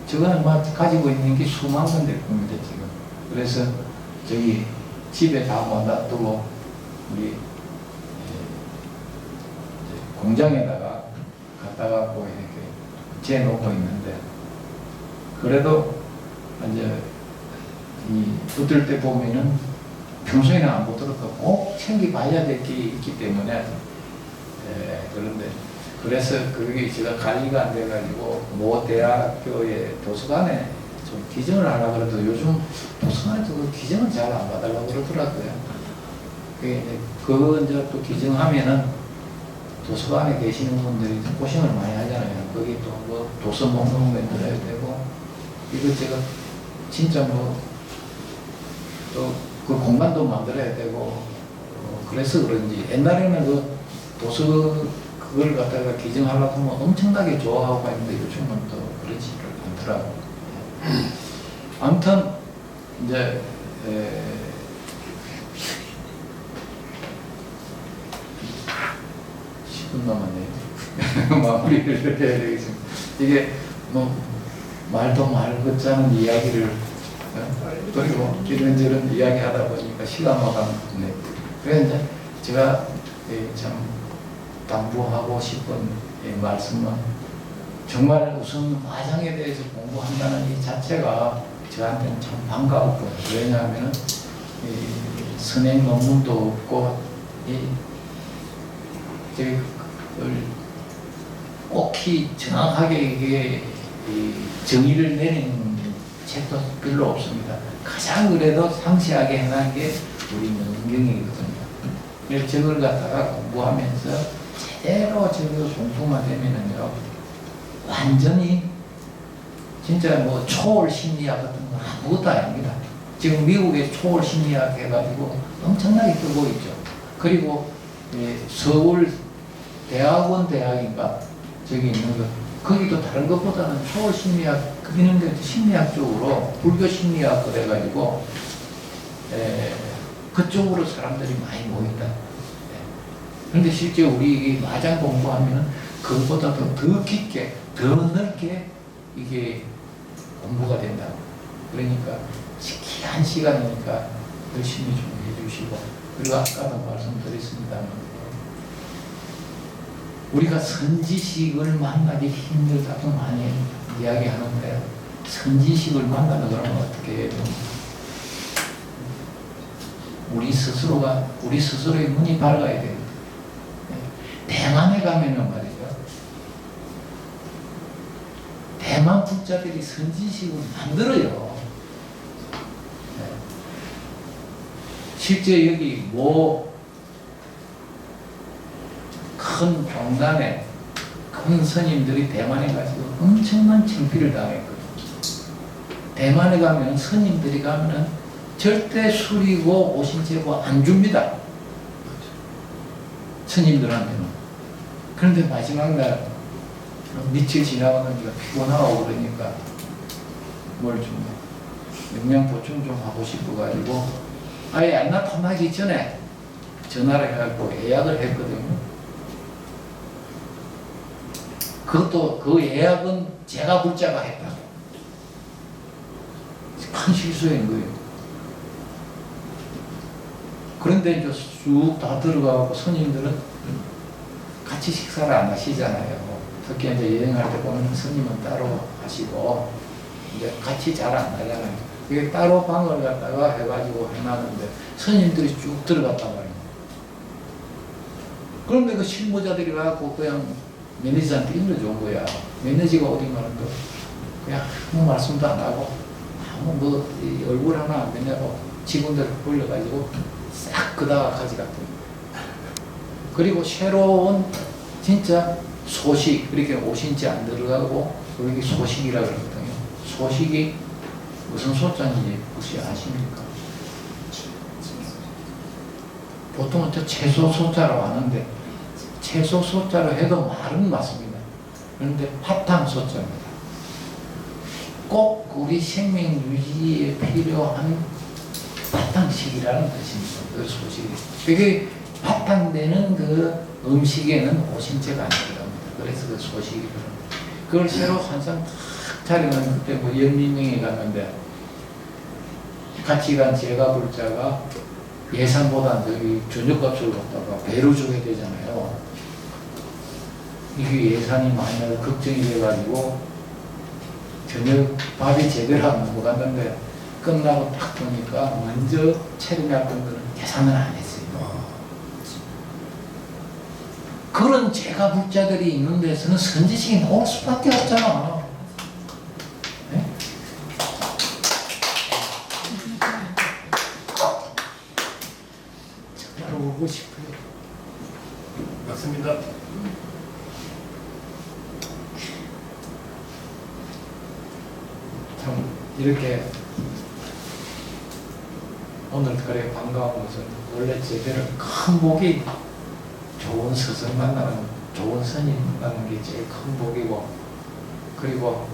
저거는 가지고 있는 게 수만 건 될 겁니다, 지금. 그래서 저기 집에 다 못 놔두고 우리 공장에다가 갖다 갖고 이렇게 재놓고 있는데, 그래도 이제 붙을 때 보면은 평소에는 안 보더라도 꼭 챙겨봐야 될 게 있기 때문에, 그런데 그래서 그게 제가 관리가 안 돼가지고 모 대학교의 도서관에 좀 기증을 하려고 그래도 요즘 도서관에도 그 기증을 잘 안 받으려고 그러더라고요. 그거 이제 또 기증하면은 도서관에 계시는 분들이 고생을 많이 하잖아요. 거기 또 뭐 도서 목록 만들어야 되고, 이거 제가 진짜 또 그 공간도 만들어야 되고, 그래서 그런지 옛날에는 그 도서 그걸 갖다가 기증하려고 하면 엄청나게 좋아하고 했는데 요즘은 또 그렇지를 않더라고요. 아무튼 이제 10분 남았네요. 마무리를 해야 되겠습니다. 이게 말도 말 같지 않은 이야기를 그리고 이런저런 이야기 하다 보니까 시간만 가네. 그래서 이제 제가 참 당부하고 싶은 말씀은, 정말 우선 화장에 대해서 공부한다는 이 자체가 저한테는 참 반가웠고요. 왜냐하면 선행 논문도 없고 꼭히 정확하게 이게 정의를 내리는 책도 별로 없습니다. 가장 그래도 상세하게 해놓은 게 우리 문경이거든요. 그래서 저걸 갖다가 공부하면서 제대로 저거 공부만 되면은요, 완전히 진짜 초월 심리학 같은 거 아무것도 아닙니다. 지금 미국의 초월 심리학 해가지고 엄청나게 뜨고 있죠. 그리고 서울 대학원 대학인가 저기 있는 거, 거기도 다른 것보다는 초월 심리학, 거기는 그 심리학 쪽으로 불교 심리학 그래가지고 그쪽으로 사람들이 많이 모인다. 그런데 실제 우리 마장 공부하면 그것보다 더 깊게, 더 넓게 이게 공부가 된다. 그러니까 귀한 시간이니까 열심히 좀 해주시고, 그리고 아까도 말씀드렸습니다만 우리가 선지식을 만나기 힘들다고 많이 이야기하는데, 선지식을 만나면 그러면 어떻게 해야 됩니까? 우리 스스로의 눈이 밝아야 됩니다. 대만에 가면은 말이죠, 대만 부자들이 선지식을 만들어요. 실제 여기 큰 종단에 큰 스님들이 대만에 가지고 엄청난 창피를 당했거든요. 대만에 가면 스님들이 가면은 절대 술이고 오신채고 안 줍니다. 스님들한테는. 그런데 마지막 날 며칠 지나가는 게 피곤하고 그러니까 뭘 좀 영양 보충 좀 하고 싶어가지고 아예 안 나타나기 전에 전화를 해갖고 예약을 했거든요. 그것도 그 예약은 제가 불자가 했다고. 큰 실수인 거예요. 그런데 이제 쑥 다 들어가고 스님들은 같이 식사를 안 하시잖아요. 특히 이제 여행할 때 보면 스님은 따로 하시고 이제 같이 잘 안 하잖아요. 이게 따로 방을 갖다가 해가지고 해놨는데 스님들이 쭉 들어갔단 말이에요. 그런데 그 실무자들이 와갖고 그냥 매니저한테 일러준 거야. 매니저가 어디 가는 거 그냥 아무 말씀도 안 하고 아무 뭐이 얼굴 하나 안 되냐고 직원들 불러가지고 싹 그다가 가져갔더니 그리고 새로운 진짜 소식 그렇게 오신지 안 들어가고 그게 소식이라 그러거든요. 소식이 무슨 소자인지 혹시 아십니까? 보통은 저 채소 소자로 하는데 채소 소자로 해도 말은 맞습니다. 그런데 바탕 소자입니다. 꼭 우리 생명 유지에 필요한 바탕식이라는 뜻입니다. 그 소식이. 그게 바탕되는 그 음식에는 오신채가 안 들어갑니다. 그래서 그 소식이 그럽니다. 그걸 새로 한상 탁 차리면 그때 뭐 연민명에 갔는데 같이 간 제가 불자가 예산보다 저기 저녁값을 갖다가 배로 주게 되잖아요. 이게 예산이 많이 나서 걱정이 돼가지고 저녁 밥이 제대로 안 넘어갔는데 끝나고 딱 보니까 먼저 차려놨던 거는 계산을 안 했어요. 그런 제가 불자들이 있는 데서는 선지식이 나올 수밖에 없잖아. 네? 정말 오고 싶어요. 맞습니다. 참 이렇게 오늘 그래 반가운 것은 원래 제대로 큰 복이 좋은 스승 만나는 좋은 스님 만나는 게 제일 큰 복이고 그리고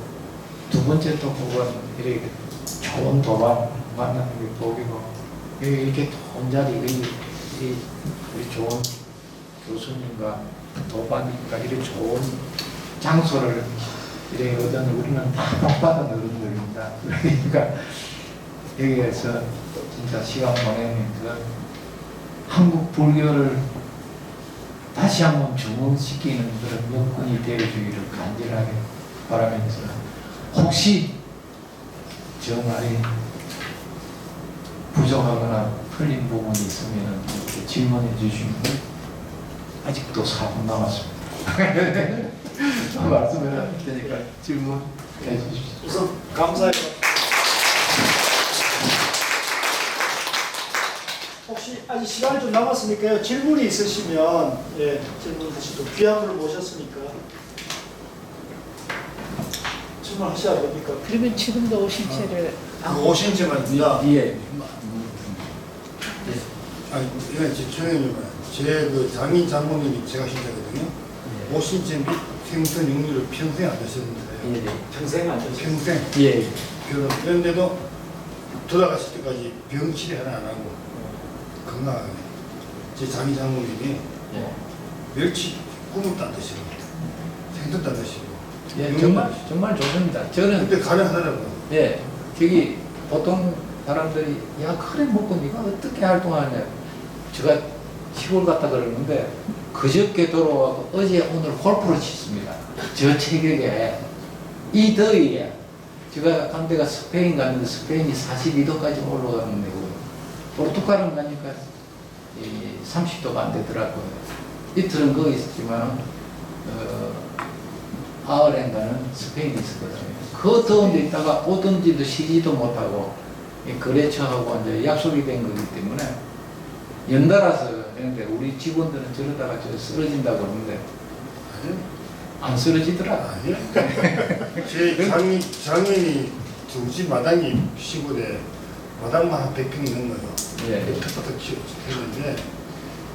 두 번째 또 복은 이렇게 좋은 도반 만나는 게 복이고 이렇게 혼자리 우리 좋은 교수님과 도반님과 이렇게 좋은 장소를 이렇게 얻은 우리는 다 복받은 어른들입니다. 그러니까 여기에서 진짜 시간 보내면서 한국 불교를 다시 한번 증언시키는 그런 여건이 되어주기를 간절하게 바라면서 혹시 저 말이 부족하거나 틀린 부분이 있으면 이렇게 질문해 주시면 아직도 4분 남았습니다. 말씀을 드리니까 질문해 주십시오. 우선 감사해요. 혹시 아직 시간이 좀 남았으니까요. 질문이 있으시면 예, 질문하시고 귀함을 모셨으니까 질문하셔야 됩니까? 그러면 지금도 오신채를 오신 지만입니다. 예. 아니, 이건 제그 장인 장모님이 제가 신자거든요. 오신채 및 생선 육류를 평생 안 드셨는데 평생 안 되죠. 평생 예. 그런데도 돌아가실 때까지 병치레 하나 안 하고 건강하게 제 장인 장모님이 예. 멸치 국물도 안 드시고 생선도 안 드시고 예, 정말 좋습니다. 저는 근데 가능하더라고요. 예, 저기 보통 사람들이 야 그래 먹고 네가 어떻게 활동하냐. 제가 시골 갔다 그러는데 그저께 돌아와서 어제 오늘 골프를 쳤습니다. 저 체격에 이 더위에 제가 간 데가 스페인 갔는데 스페인이 42도까지 올라가는 데고요. 포르투갈은 가니까 30도가 안 되더라고요. 이틀은 거기 있었지만 아흐렌가는 스페인에 있었거든요. 그 더운 데 있다가 오든지도 쉬지도 못하고 거래처하고 이제 약속이 된 거기 때문에 연달아서 그런데 우리 직원들은 저러다가 저 쓰러진다고 그러는데 안 쓰러지더라. 아니요. 제 장인이 집 마당이 시골에 마당만 한 100평이 넘어요. 예. 탁탁탁 했는데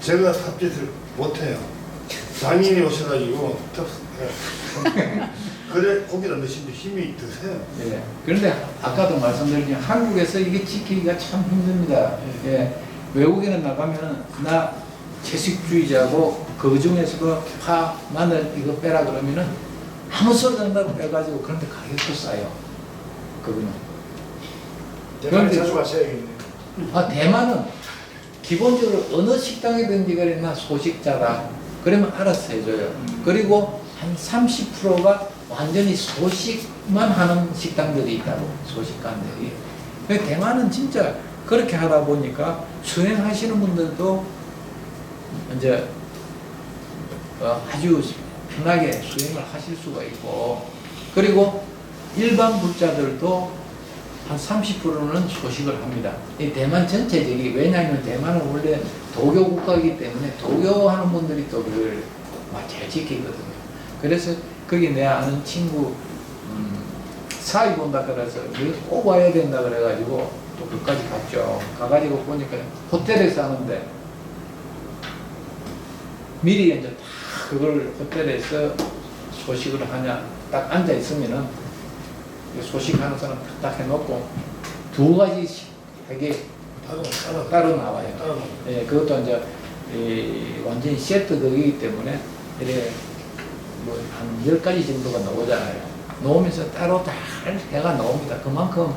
제가 삽짓을 못해요. 장인이 오셔가지고 그래 고기를 안 드시는데 힘이 드세요. 예. 그런데 아까도 말씀드렸지만 한국에서 이게 지키기가 참 힘듭니다. 예. 외국에는 나가면은 나 채식주의자고 그 중에서도 파, 마늘 이거 빼라 그러면은 아무 소리도 안 나고 빼가지고 그런데 가격도 싸요. 그거는. 대만에 그런데- 자주 가셔야겠네요. 대만은 기본적으로 어느 식당이든지 그러나 소식자다. 그러면 알아서 해줘요. 그리고 한 30%가 완전히 소식만 하는 식당들이 있다고, 소식관들이. 대만은 진짜 그렇게 하다 보니까 수행하시는 분들도 이제 아주 편하게 수행을 하실 수가 있고, 그리고 일반 불자들도 한 30%는 소식을 합니다. 이 대만 전체적이, 왜냐하면 대만은 원래 도교 국가이기 때문에 도교하는 분들이 또 그걸 막 잘 지키거든요. 그래서 거기 내 아는 친구 사위 본다 그래서 꼭 와야 된다 그래가지고 또 그까지 갔죠. 가가지고 보니까 호텔에 사는데 미리 이제 다 그걸 호텔에서 소식을 하냐, 딱 앉아 있으면은 소식하는 사람 딱 해놓고 2가지씩 하게 따로 나와요. 예, 그것도 이제 완전히 세트 거기이기 때문에 이래 뭐한 10가지 정도가 나오잖아요. 나오면서 따로 다 해가 나옵니다. 그만큼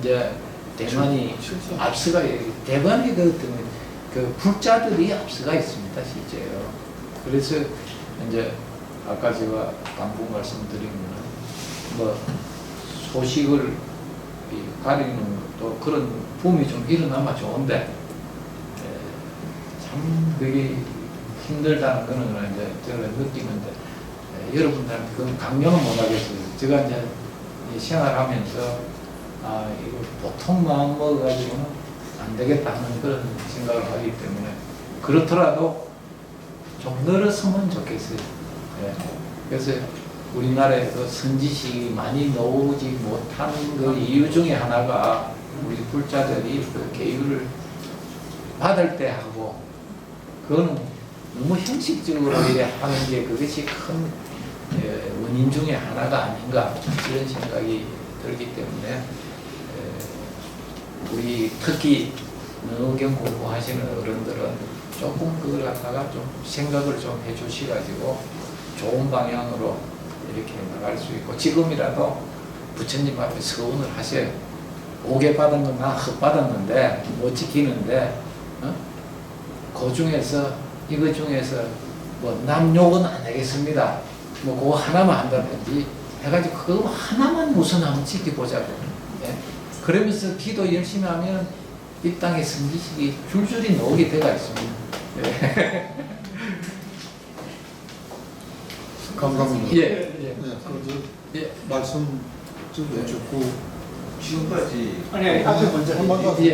이제 대만이 앞서가, 대만이 그 불자들이 앞서가 있습니다, 실제요. 그래서 이제 아까 제가 반복 말씀드린 거는 뭐 소식을 가리는 것도 그런 붐이 좀 일어나면 좋은데, 참 그게 힘들다는 거는 이제 제가 느끼는데, 여러분들한테 그건 강요는 못 하겠어요. 제가 이제 생활하면서 이거 보통 마음 먹어가지고는 안 되겠다 하는 그런 생각을 하기 때문에, 그렇더라도 좀 늘었으면 좋겠어요. 예. 그래서 우리나라에 그 선지식이 많이 나오지 못한 그 이유 중에 하나가 우리 불자들이 그 계율을 받을 때 하고, 그거는 너무 형식적으로 이래 하는 게 그것이 큰 원인 중에 하나가 아닌가, 이런 생각이 들기 때문에 우리 특히 능경 공부하시는 어른들은 조금 그걸 갖다가 좀 생각을 좀 해주시가지고 좋은 방향으로 이렇게 나갈 수 있고, 지금이라도 부처님 앞에 서운을 하세요. 5개 받은 건 나 헛받았는데 못 지키는데, 그 중에서 이거 중에서 뭐 남 욕은 안 하겠습니다, 뭐 그거 하나만 한다든지 해가지고 그거 하나만 우선 한번 지켜보자고. 예? 그러면서 기도 열심히 하면 이 땅에 선지식이 줄줄이 나오게 되어 있습니다. 예. 감사합니다. 예. 네, 예. 말씀 좀 좋고 지금까지 아니, 앞에 먼저 한번 더. 예.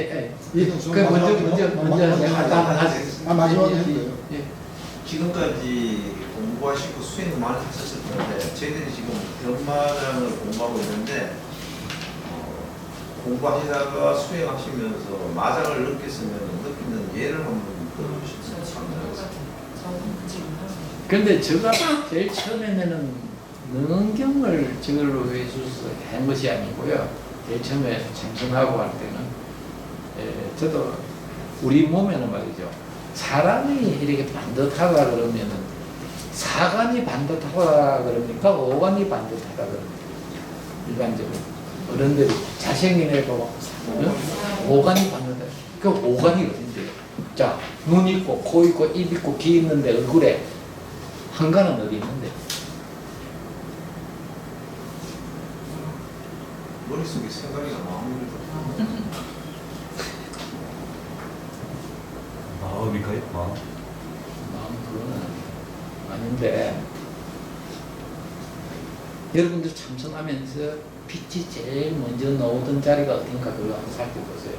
예. 그 먼저 마지막에 해도 돼요. 예. 지금까지 공부하시고 수행 많이 하셨을 텐데, 저희들이 지금 견마장을 공부하고 있는데 공부하시다가 수행하시면서 마장을 느꼈으면 느끼는 예를 한번 들어주시면 감사하겠습니다. 근데 제가 제일 처음에는 능경을 저걸로 해줘서 한 것이 아니고요. 제일 처음에 참선하고 할 때는 저도 우리 몸에는 말이죠, 사람이 이렇게 반듯하다 그러면은 사관이 반듯하다 그럽니까? 오관이 반듯하다 그럽니까? 일반적으로 어른들이 자생이네도 오관이 반듯하다. 그 오관이 어딘데요? 자, 눈 있고 코 있고 입 있고 귀 있는데 얼굴에 한가는 어디 있는데? 머릿속에 생각이나 마음이 마음일까요? 마음? 마음 그거는 아닌데, 여러분들 참선하면서 빛이 제일 먼저 나오던 자리가 어딘가 그거 한번 살펴보세요.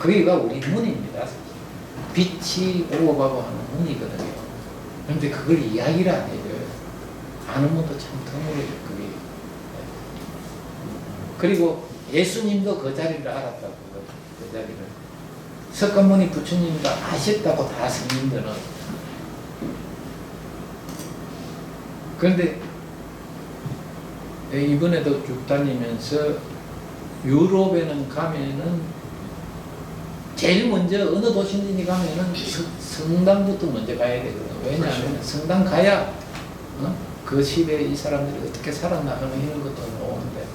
거기가 우리 문입니다. 빛이 오고 가고 하는 문이거든요. 그런데 그걸 이야기를 안 해줘요. 아는 분도 참 드물어요, 그게. 그리고 예수님도 그 자리를 알았다고, 그 자리를. 석가모니 부처님도 아셨다고, 다 스님들은. 그런데 이번에도 쭉 다니면서 유럽에는 가면은 제일 먼저 어느 도시든지 가면은 성당부터 먼저 가야 되거든요. 왜냐하면 성당 가야 그 시대에 이 사람들이 어떻게 살아나가는 이런 것도 나오는데,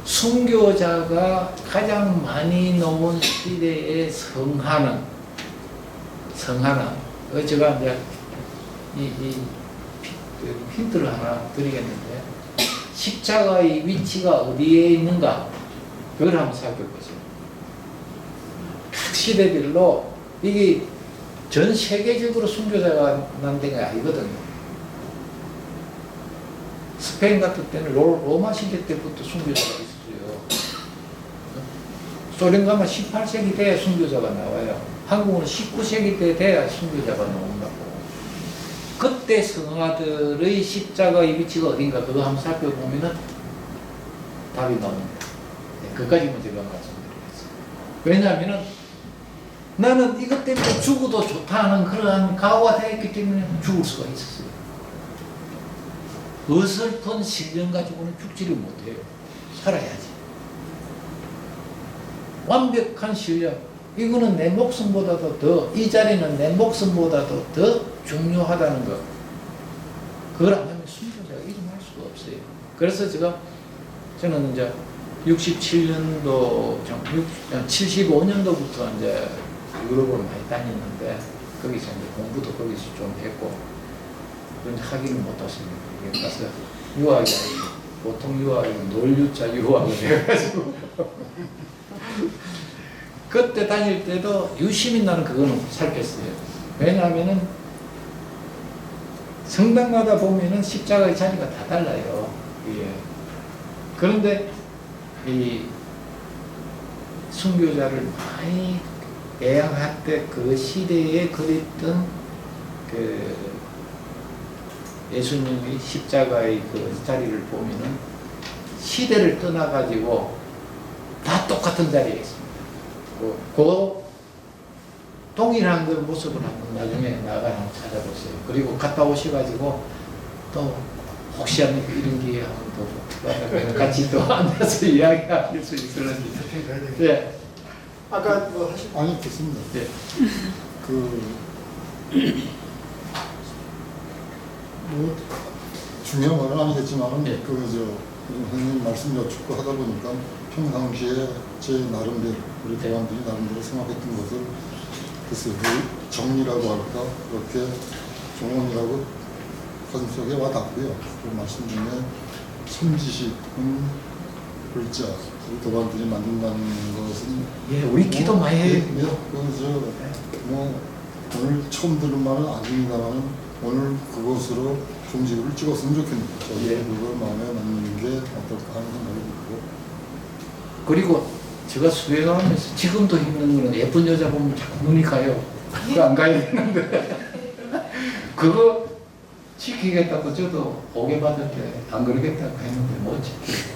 순교자가 가장 많이 나온 시대의 성하는 제가 이제 힌트를 하나 드리겠는데, 십자가의 위치가 어디에 있는가, 그걸 한번 살펴보세요. 각 시대별로 이게 전 세계적으로 순교자가 난 데가 아니거든요. 스페인 같은 때는 로마 시대 때부터 순교자가 있었어요. 소련 가면 18세기 돼야 순교자가 나와요. 한국은 19세기 때 돼야 순교자가 나온다고. 그때 성화들의 십자가의 위치가 어딘가 그거 한번 살펴보면은 답이 나옵니다. 네, 그까지만 제가 말씀드리겠습니다. 왜냐하면은 나는 이것 때문에 죽어도 좋다는 그러한 각오가 되어 있기 때문에 죽을 수가 있었어요. 어설픈 신념 가지고는 죽지를 못해요. 살아야지. 완벽한 신념. 이거는 내 목숨보다도 더, 이 자리는 내 목숨보다도 더 중요하다는 것. 그걸 안 하면 순교자가 일어날 수가 없어요. 그래서 저는 이제 67년도, 75년도부터 이제 유럽을 많이 다녔는데, 거기서 이제 공부도 거기서 좀 했고, 그런데 하기는 못했습니다. 이게 가서 유학이 아니고, 보통 유학이 놀유자 유학을 해가지고. 그때 다닐 때도 유심히 나는 그거는 살폈어요. 왜냐하면은 성당마다 보면은 십자가의 자리가 다 달라요. 예. 그런데 이 순교자를 많이 애양할 때 그 시대에 그랬던 그 예수님의 십자가의 그 자리를 보면은 시대를 떠나가지고 다 똑같은 자리에 있습니다. 그 동일한 그 모습을 한번 나중에 나가 한번 찾아보세요. 그리고 갔다 오셔가지고 또 혹시 이런 기회에 한번 또 같이 또 앉아서 이야기할 수 있을는지. 네. 아까 뭐 하신 아니 됐습니다. 네. 뭐 중요한 말은 아니겠지만은 네. 선생님 말씀 여쭙고 하다 보니까 평상시에 제 나름대로 우리 대원들이 나름대로 생각했던 것을 글쎄요, 정리라고 할까 그렇게 종언이라고 가슴속에 와닿고요. 그 말씀 중에 선지식은 글자 우리 도반들이 만든다는 것은 예, 우리 기도 많이 해요. 뭐 오늘 처음 들은 말은 아닙니다만 오늘 그것으로 종지부를 찍었으면 좋겠네요. 저희 예. 그걸 마음에 넣는 게 어떨까 하는 생각이 들고. 그리고 제가 수행하면서 지금도 힘든 거는 예쁜 여자 보면 자꾸 눈이 가요. 그거 안 가야 되는데. 그거 지키겠다고 저도 오게 받을 때 안 그러겠다고 했는데 못 지키고.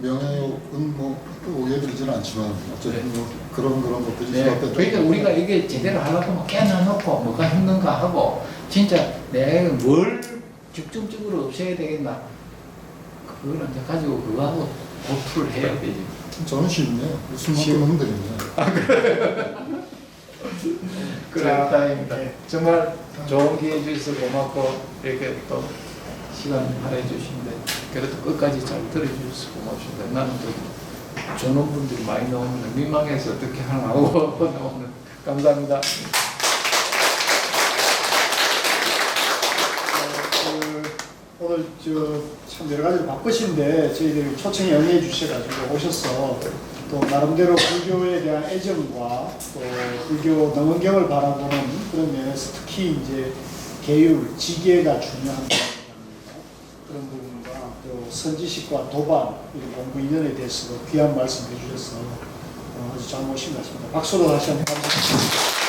명예욕은 뭐 오해되지는 않지만 어쨌든 뭐 그런 것들이 네, 시작됐다. 그러니까 우리가 이게 제대로 하려고 깨놔놓고 뭐가 힘든가 하고 진짜 내가 뭘 집중적으로 없애야 되겠나 그거는 이제 가지고 그거하고 고투를 해야 되지. 저는 쉽네요. 술만 끊으면 되겠네요. 그렇다입니다. 네. 정말 좋은 기회 주셔서 고맙고 이렇게 또 시간 할애해 주시는데 그래도 끝까지 잘 들어주셔서 고맙습니다. 나는 또 좋은 분들이 많이 나오면 민망해서 어떻게 하나 하고 나오는 감사합니다. 오늘 참 여러 가지로 바쁘신데 저희들이 초청에 응해 주셔가지고 오셔서 또 나름대로 불교에 대한 애정과 또 불교 능언경을 바라보는 그런 면에서 특히 이제 계율, 지계가 중요한 그런 부분과 또 선지식과 도반 이런 공부 인연에 대해서도 귀한 말씀 해주셔서 아주 잘 모신 것 같습니다. 박수로 다시 한번 감사드립니다.